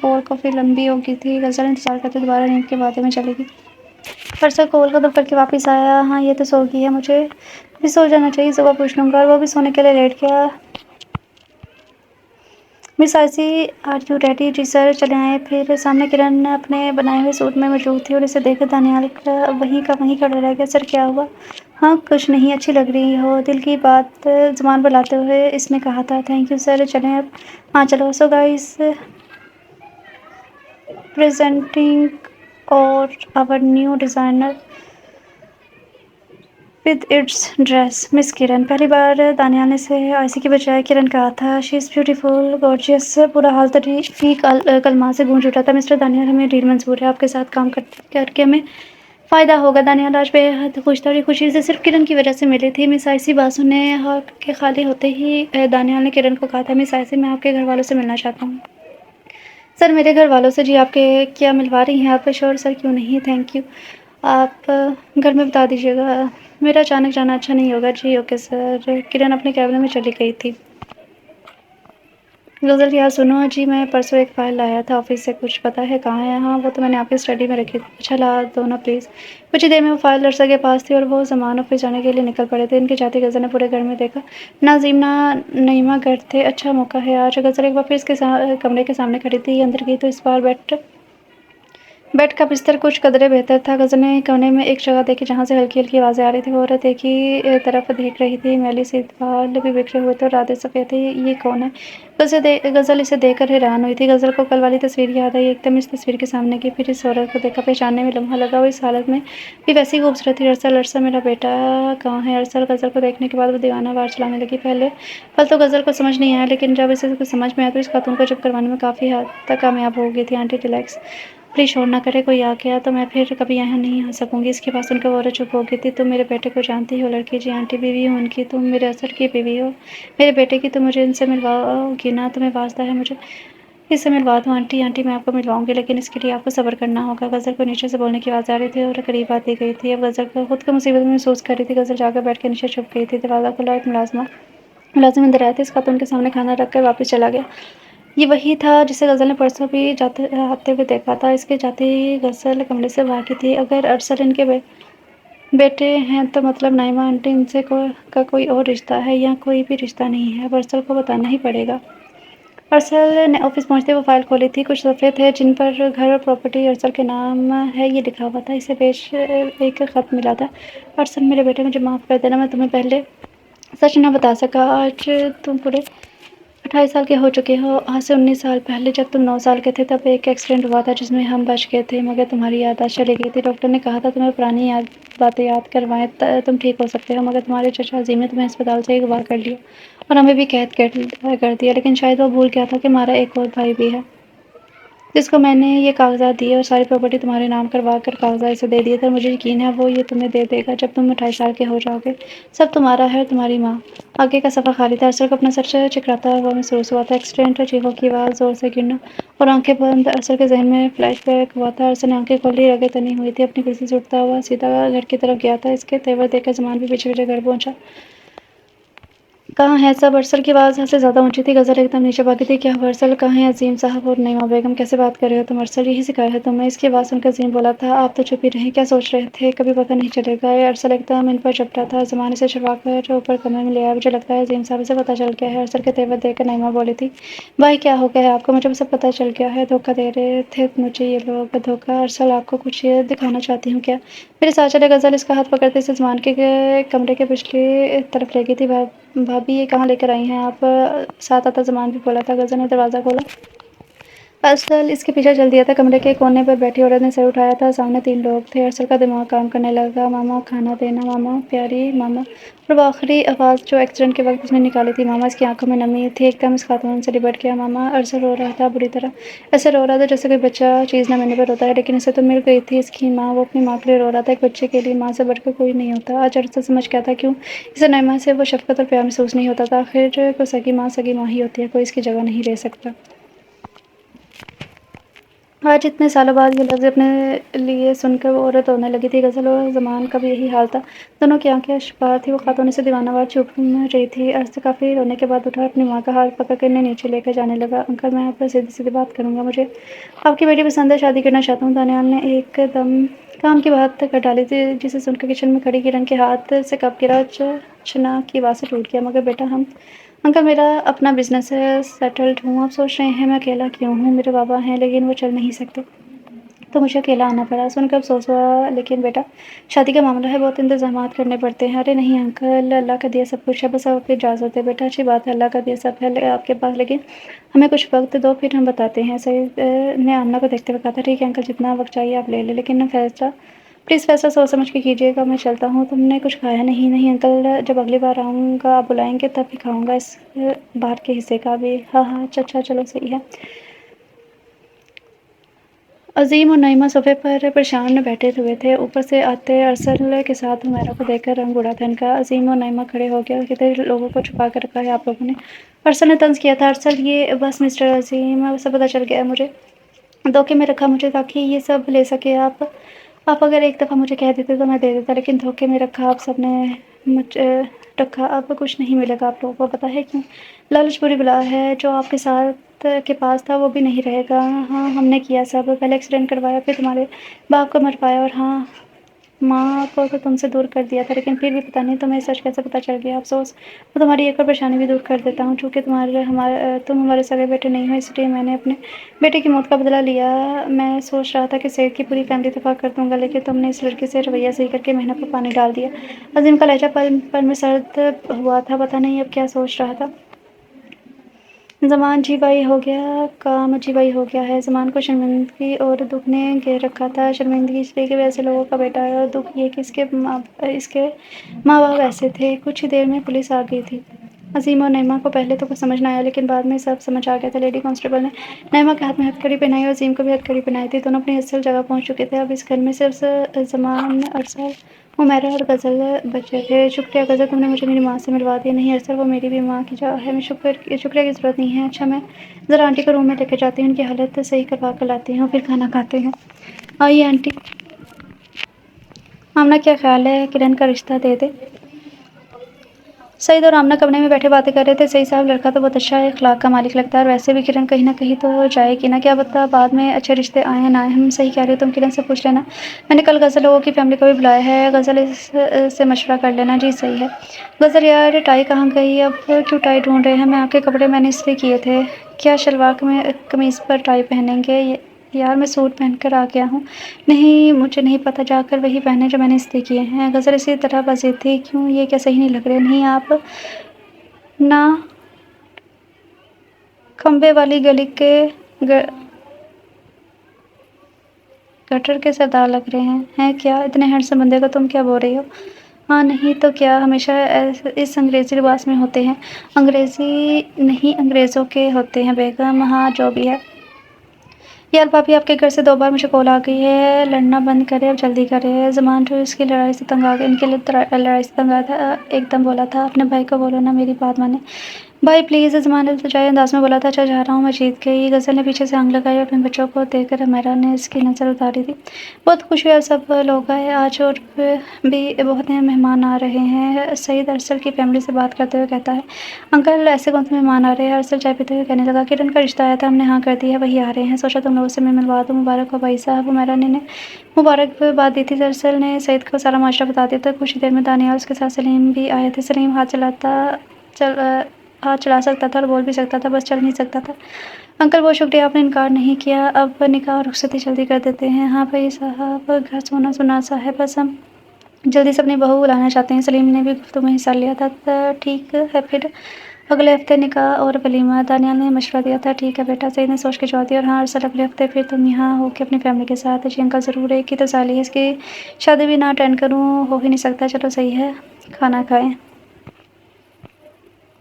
کال کافی لمبی ہو گئی تھی۔ غزل انتظار کرتے دوبارہ نیند کے وادی میں چلی گئی۔ ارسل کال ختم کر کے واپس آیا۔ ہاں یہ تو سو گئی ہے، مجھے بھی سو جانا چاہیے، صبح پوچھ لوں گا۔ اور وہ بھی سونے کے لیے لیٹ گیا۔ مس آئسی آر یو ریڈی؟ جی سر، چلے آئیں۔ پھر سامنے کرن اپنے بنائے ہوئے سوٹ میں موجود تھی اور اسے دیکھ کر دانیال وہیں کا وہیں کھڑا رہ گیا۔ سر کیا ہوا؟ ہاں کچھ نہیں، اچھی لگ رہی ہو، دل کی بات زبان پر لاتے ہوئے اس نے کہا تھا۔ تھینک یو سر، چلیں اب۔ ہاں چلو۔ سو گائز پریزنٹنگ اور our new designer with its dress miss Kiran. پہلی بار دانیال نے اسے آئسی کی بجائے کرن کہا تھا۔ شی از بیوٹیفل، گارجیس۔ پورا حال تعریفی کلمات سے گونج اٹھا تھا۔ مسٹر دانیال، ہمیں ڈیل منظور ہے، آپ کے ساتھ کام کر کے ہمیں فائدہ ہوگا۔ دانیال آج بے حد خوش تھا اور یہ خوشی اسے صرف کرن کی وجہ سے ملی تھی۔ مس آئسی بات سننے کے خالی ہوتے ہی دانیال نے کرن کو کہا تھا۔ مس آئسی، میں آپ کے گھر والوں سے ملنا چاہتا ہوں۔ سر میرے گھر والوں سے؟ جی آپ کے کیا ملوا رہی ہیں آپ؟ شور سر، کیوں نہیں، تھینک یو۔ آپ گھر میں بتا دیجیے گا، میرا اچانک جانا اچھا نہیں ہوگا۔ جی اوکے سر۔ کرن اپنے کیبن میں چلی گئی تھی۔ غزل، یار سنو جی، میں پرسوں ایک فائل لایا تھا آفس سے، کچھ پتہ ہے کہاں ہے؟ ہاں وہ تو میں نے آپ کی اسٹڈی میں رکھی تھی۔ اچھا لا دو نا پلیز۔ کچھ ہی دیر میں وہ فائل ارسل کے پاس تھی اور وہ زمان آفس جانے کے لیے نکل پڑے تھے۔ ان کے جاتے غزل نے پورے گھر میں دیکھا، نہ عظیم نہ نعیمہ گھر تھے۔ اچھا موقع ہے آج۔ غزل ایک بار پھر اس کے کمرے کے سامنے کھڑی تھی۔ یہ اندر گئی تو اس بار بیڈ کا بستر کچھ قدرے بہتر تھا۔ غزل نے کونے میں ایک جگہ دیکھی جہاں سے ہلکی ہلکی آوازیں آ رہی تھیں۔ وہ عورت ایک ہی طرف دیکھ رہی تھی، میلی سی بال بھی بکھرے ہوئے تھے اور راتیں سفید تھیں۔ یہ کون ہے؟ غزل اسے دیکھ کر حیران ہوئی تھی۔ غزل کو کل والی تصویر یاد آئی، ایک دم اس تصویر کے سامنے کی، پھر اس عورت کو دیکھا، پہچاننے میں لمحہ لگا۔ وہ اس حالت میں بھی ویسی خوبصورت تھی۔ ارسل، ارسل میرا بیٹا کہاں ہے؟ ارسل۔ غزل کو دیکھنے کے بعد وہ دیوانہ وار چلانے لگی۔ پل تو غزل کو سمجھ نہیں آیا لیکن جب اسے کچھ سمجھ میں آیا تو اس خاتون کو چپ کروانے میں کافی حد تک کامیاب ہو گئی تھی۔ آنٹی ریلیکس، پلیز شور نہ کرے، کوئی آ گیا تو میں پھر کبھی یہاں نہیں آ سکوں گی۔ اس کے بعد سن کر وہ عورت چپ ہو گئی تھی۔ تم میرے بیٹے کو جانتی ہو؟ لڑکی، جی آنٹی، بیوی ہوں ان کی۔ تم میرے ارسل کی بیوی ہو؟ میرے بیٹے کی۔ تم مجھے ان سے ملواؤ گی نا؟ تمہیں واسطہ ہے مجھے اس سے ملوا دوں؟ آنٹی، آنٹی میں آپ کو ملواؤں گی لیکن اس کے لیے آپ کو صبر کرنا ہوگا۔ غزل کو نیچے سے بولنے کی آواز آ رہی تھی اور قریب آتی گئی تھی۔ اب غزل خود کو مصیبت میں محسوس کر رہی تھی۔ غزل جا کر بیٹھ کے نیچے چھپ گئی تھی۔ دروازہ کھلا، ایک ملازم اندر آیا تھا۔ اس خاتون کے سامنے کھانا رکھ کر واپس چلا گیا۔ یہ وہی تھا جسے غزل نے پرسوں بھی آتے ہوئے دیکھا تھا۔ اس کے جاتے ہی غزل کمرے سے بھاگی تھی۔ اگر ارسل ان کے بیٹے ہیں تو مطلب نعیمہ آنٹی ان سے کا کوئی اور رشتہ ہے یا کوئی بھی رشتہ نہیں ہے؟ اب ارسل کو بتانا ہی پڑے گا۔ ارسل نے آفس پہنچتے وہ فائل کھولی تھی۔ کچھ صفحے تھے جن پر گھر اور پراپرٹی ارسل کے نام ہے یہ لکھا ہوا تھا۔ اسے پیش ایک خط ملا تھا۔ ارسل میرے بیٹے، مجھے معاف کر دینا، میں تمہیں پہلے سچ نہ بتا سکا۔ آج تم پورے 28 سال کے ہو چکے ہو۔ آج سے 19 سال پہلے جب تم 9 سال کے تھے تب ایک ایکسیڈنٹ ہوا تھا جس میں ہم بچ گئے تھے مگر تمہاری یادداشت چلی گئی تھی۔ ڈاکٹر نے کہا تھا تمہیں پرانی باتیں یاد کروائیں تم ٹھیک ہو سکتے ہو، مگر تمہارے چچا عظیم نے تمہیں اسپتال سے ہی اغوا کر لیا اور ہمیں بھی قید کر دیا۔ لیکن شاید وہ بھول گیا تھا کہ ہمارا ایک اور بھائی بھی ہے جس کو میں نے یہ کاغذات دیے اور ساری پراپرٹی تمہارے نام کروا کر کاغذات اسے دے دیے تھے اور مجھے یقین ہے وہ یہ تمہیں دے دے گا جب تم 28 سال کے ہو جاؤ گے۔ سب تمہارا ہے اور تمہاری ماں۔ آگے کا صفحہ خالی تھا۔ ارسل کو اپنا سر چکراتا ہوا محسوس ہوا تھا۔ ایکسیڈنٹ، چیخوں کی آواز، زور سے گرنا اور آنکھیں بند۔ ارسل کے ذہن میں فلیش بیک ہوا تھا۔ ارسل نے آنکھیں کھولی، رگیں تنی ہوئی تھیں۔ اپنی کرسی سے اٹھتا ہوا سیدھا گھر کی طرف گیا تھا۔ اس کے تیور دیکھ کر زمان بھی پیچھے پیچھے گھر پہنچا۔ کہاں ہیں سب؟ ارسل کی آواز حد سے زیادہ اونچی تھی۔ غزل ایک دم نیچے بھاگی تھی۔ کیا ہوا ارسل؟ کہاں ہیں عظیم صاحب اور نعیمہ بیگم؟ کیسے بات کر رہے ہو تم ارسل؟ یہی سکھایا ہے تمہیں؟ اس کی آواز سن کر عظیم بولا تھا، آپ تو چپ ہی رہیں، کیا سوچ رہے تھے؟ کبھی پتہ نہیں چلے گا۔ ارسل ایک دم ان پر جھپٹا تھا۔ زمان اسے چھڑوا کر اوپر کمرے میں لے آیا۔ مجھے لگتا ہے عظیم صاحب اسے پتہ چل گیا ہے۔ ارسل کے تیور دیکھ کر نعیمہ بولی تھی، بھائی کیا ہو گیا ہے آپ کو؟ مجھے سب پتہ چل گیا ہے، دھوکہ دے رہے تھے مجھے یہ لوگ۔ دھوکہ؟ ارسل آپ کو کچھ دکھانا چاہتی ہوں کیا؟ میرے ساتھ چلے۔ غزل اس کا ہاتھ پکڑتے اسے زمان کے کمرے کے پچھلی طرف لے گئی تھی۔ بھابھی یہ کہاں لے کر آئی ہیں آپ؟ ساتھ آتا زمان بھی بولا تھا۔ غزل نے دروازہ کھولا۔ ارسل اس کے پیچھے چل دیا تھا۔ کمرے کے کونے پر بیٹھی عورت نے سر اٹھایا تھا۔ سامنے 3 لوگ تھے۔ ارسل کا دماغ کام کرنے لگا۔ ماما کھانا دینا، ماما پیاری ماما، اور وہ آخری آواز جو ایکسیڈنٹ کے وقت اس نے نکالی تھی، ماما۔ اس کی آنکھوں میں نمی تھی۔ ایک دم اس خاتون سے لپٹ گیا۔ ماما۔ ارسل رو رہا تھا بری طرح، ایسے رو رہا تھا جیسے کوئی بچہ چیز نہ ملنے پر روتا ہے، لیکن اسے تو مل گئی تھی اس کی ماں۔ وہ اپنی ماں کے لیے رو رہا تھا۔ ایک بچے کے لیے ماں سے بڑھ کر کوئی نہیں ہوتا۔ آج ارسل سمجھ گیا تھا کیوں اسے نعیمہ سے وہ شفقت اور پیار محسوس نہیں ہوتا تھا۔ آخر کوئی سگی ماں ہی ہوتی ہے، کوئی اس کی جگہ نہیں لے سکتا۔ آج اتنے سالوں بعد یہ لفظ اپنے لیے سن کر وہ عورت رونے لگی تھی۔ غزل اور زمان کا بھی یہی حال تھا، دونوں کی آنکھیں اشکبار تھیں۔ وہ خاتون سے دیوانہ وار چپ رہی تھی۔ عرصہ کافی رونے کے بعد اٹھا، اپنی ماں کا ہاتھ پکڑ کر انہیں نیچے لے کر جانے لگا۔ انکل میں آپ سے سیدھی سیدھی بات کروں گا، مجھے آپ کی بیٹی پسند ہے، شادی کرنا چاہتا ہوں۔ دانیال نے ایک دم کام کی بات کر ڈالی تھی، جسے سن کر کچن میں کھڑی کرن کے ہاتھ سے کپ گرا، چناک کی آواز سے ٹوٹ گیا۔ مگر بیٹا انکل میرا اپنا بزنس ہے، سیٹلڈ ہوں۔ آپ سوچ رہے ہیں میں اکیلا کیوں ہوں؟ میرے بابا ہیں لیکن وہ چل نہیں سکتے، تو مجھے اکیلا آنا پڑا۔ سن کر افسوس ہوا، لیکن بیٹا شادی کا معاملہ ہے، بہت انتظامات کرنے پڑتے ہیں۔ ارے نہیں انکل، اللہ کا دیا سب کچھ ہے، بس آپ کی اجازت ہے۔ بیٹا اچھی بات ہے، اللہ کا دیا سب ہے آپ کے پاس، لیکن ہمیں کچھ وقت دو، پھر ہم بتاتے ہیں۔ سعید نے آمنہ کو دیکھتے ہوئے کہا تھا، ٹھیک ہے انکل، جتنا وقت چاہیے آپ لے لیں، لیکن پلیز فیصلہ سوچ سمجھ کے کیجیے گا۔ میں چلتا ہوں، تم نے کچھ کھایا نہیں؟ نہیں انکل، جب اگلی بار آؤں گا آپ بلائیں گے تب ہی کھاؤں گا، اس بار کے حصے کا بھی۔ ہاں اچھا چلو صحیح ہے۔ عظیم اور نعیمہ صوفے پر پریشان بیٹھے ہوئے تھے، اوپر سے آتے ارسل کے ساتھ حمیرہ کو دیکھ کر رنگ اڑا تھا ان کا۔ عظیم اور نعیمہ کھڑے ہو گئے، کتنے لوگوں کو چھپا کر رکھا ہے آپ لوگوں نے؟ ارسل نے طنز کیا تھا۔ ارسل یہ بس مسٹر عظیم، سب پتہ چل گیا ہے مجھے، دھوکے میں رکھا مجھے تاکہ یہ سب لے سکے آپ اگر ایک دفعہ مجھے کہہ دیتے تو میں دے دیتا، لیکن دھوکے میں رکھا آپ سب نے مجھے رکھا۔ اب کچھ نہیں ملے گا آپ لوگوں کو، پتہ ہے کیوں؟ لالچ بری بلا ہے، جو آپ کے پاس تھا وہ بھی نہیں رہے گا۔ ہاں ہم نے کیا سب، پہلے ایکسیڈنٹ کروایا، پھر تمہارے باپ کو مروایا، اور ہاں ماں کو تو تم سے دور کر دیا تھا، لیکن پھر بھی پتہ نہیں تمہیں سچ کیسے پتہ چل گیا۔ افسوس، میں تمہاری ایک اور پریشانی بھی دور کر دیتا ہوں، چونکہ تم ہمارے سگے بیٹے نہیں ہو، اس لیے میں نے اپنے بیٹے کی موت کا بدلہ لیا۔ میں سوچ رہا تھا کہ سعید کی پوری فیملی دفاع کر دوں گا، لیکن تم نے اس لڑکی سے رویہ صحیح کر کے محنت پر پانی ڈال دیا۔ عظیم کا لہجہ پل میں سرد ہوا تھا، پتہ نہیں اب کیا سوچ رہا تھا۔ زمان جی بھائی ہو گیا کام، جی بھائی ہو گیا ہے۔ زمان کو شرمندگی اور دکھ نے گھیر رکھا تھا۔ شرمندگی اس لیے کہ وہ ایسے لوگوں کا بیٹا ہے، اور دکھ یہ کہ اس کے ماں باپ ایسے تھے۔ کچھ ہی دیر میں پولیس آ گئی تھی۔ عظیم اور نعیمہ کو پہلے تو کچھ سمجھ نہ آیا، لیکن بعد میں سب سمجھ آ گیا تھا۔ لیڈی کانسٹیبل نے نعیمہ کے ہاتھ میں ہتھ کڑی پہنائی اور عظیم کو بھی ہتھ کڑی پہنائی تھی۔ دونوں اپنی اصل جگہ پہنچ چکے تھے۔ اب اس گھر میں صرف زمان، ارسل، حمیرہ اور غزل بچے تھے۔ شکریہ غزل، تم نے مجھے میری ماں سے ملوا دیا۔ نہیں ارسل، وہ میری بھی ماں کی جگہ ہے، شکریہ کی ضرورت نہیں ہے۔ اچھا میں ذرا آنٹی کو روم میں لے کر جاتی ہوں، ان کی حالت صحیح کروا کر لاتی ہوں، پھر کھانا کھاتے ہیں۔ آئیے آنٹی۔ آمنہ کیا خیال ہے کرن کا رشتہ دے دیں؟ سعید اور آمنہ کمرے میں بیٹھے باتیں کر رہے تھے۔ سعید صاحب لڑکا تو بہت اچھا ہے، اخلاق کا مالک لگتا ہے، اور ویسے بھی کرن کہیں نہ کہیں تو جائے گی نا، کیا پتہ بعد میں اچھے رشتے آئیں نہ آئیں۔ صحیح کہہ رہے ہو تم، کرن سے پوچھ لینا، میں نے کل غزل لوگوں کی فیملی کو بھی بلایا ہے، غزل اس سے مشورہ کر لینا۔ جی صحیح ہے۔ غزل یار ٹائی کہاں گئی؟ اب کیوں ٹائی ڈھونڈ رہے ہیں؟ میں آپ کے کپڑے میں نے استری کیے تھے، کیا شلوار قمیض پر ٹائی پہنیں گے؟ یار میں سوٹ پہن کر آ گیا ہوں۔ نہیں مجھے نہیں پتہ، جا کر وہی پہنے جو میں نے استری کیے ہیں۔ غزل اسی طرح بضد تھی، کیوں یہ کیا صحیح نہیں لگ رہے؟ نہیں آپ نہ کھمبے والی گلی کے گٹر کے سردار لگ رہے ہیں کیا؟ اتنے ہینڈسم بندے کو تم کیا بول رہی ہو؟ ہاں نہیں تو کیا، ہمیشہ اس انگریزی لباس میں ہوتے ہیں؟ انگریزی نہیں انگریزوں کے ہوتے ہیں بیگم، ہاں جو بھی ہے۔ یار بھابھی آپ کے گھر سے 2 بار مجھے کال آ گئی ہے، لڑنا بند کرے، اب جلدی کرے۔ زمان جو اس کی لڑائی سے تنگ آ گئی، ان کی لڑائی سے تنگ آیا تھا، ایک دم بولا تھا، اپنے بھائی کو بولو نا میری بات مانے۔ بھائی پلیز، زمان نے التجائی انداز میں بولا تھا۔ اچھا جا رہا ہوں، میں جیت گئی۔ غزل نے پیچھے سے آنکھ لگائی، اپنے بچوں کو دیکھ کر حمیرہ نے اس کی نظر اتاری تھی۔ بہت خوش ہوئی، سب لوگ آئے آج، اور بھی بہت مہمان آ رہے ہیں۔ سعید ارسل کی فیملی سے بات کرتے ہوئے کہتا ہے، انکل ایسے کون سے مہمان آ رہے ہیں؟ ارسل چائے پیتے ہوئے کہنے لگا، کرن کا رشتہ آیا تھا، ہم نے ہاں کر دی ہے، وہی آ رہے ہیں، سوچا تم لوگوں سے میں ملوا دوں۔ مبارک ہو بھائی صاحب۔ حمیرہ نے مبارکباد دی تھی۔ ارسل نے سعید کو سارا معاشرہ بتا دیا تھا۔ کچھ ہی دیر میں دانیال اس کے ساتھ سلیم بھی آئے تھے۔ سلیم ہاتھ چلا سکتا تھا اور بول بھی سکتا تھا، بس چل نہیں سکتا تھا۔ انکل بہت شکریہ، آپ نے انکار نہیں کیا، اب نکاح اور رخصتی جلدی کر دیتے ہیں۔ ہاں بھائی صاحب، گھر سونا سنا سا ہے، بس ہم جلدی سے اپنی بہو بلانا چاہتے ہیں۔ سلیم نے بھی گفتگو میں حصہ لیا تھا۔ ٹھیک ہے پھر اگلے ہفتے نکاح اور ولیمہ، دانیال نے مشورہ دیا تھا۔ ٹھیک ہے بیٹا، سعید نے سوچ کے جواب دیا، اور ہاں ارسل اگلے ہفتے پھر تم یہاں ہو کے اپنی فیملی کے ساتھ۔ جی انکل ضرور، ایک کی تو سالی ہے، اس کی شادی بھی نہ اٹینڈ کروں ہو ہی نہیں سکتا۔ چلو صحیح ہے، کھانا کھائیں۔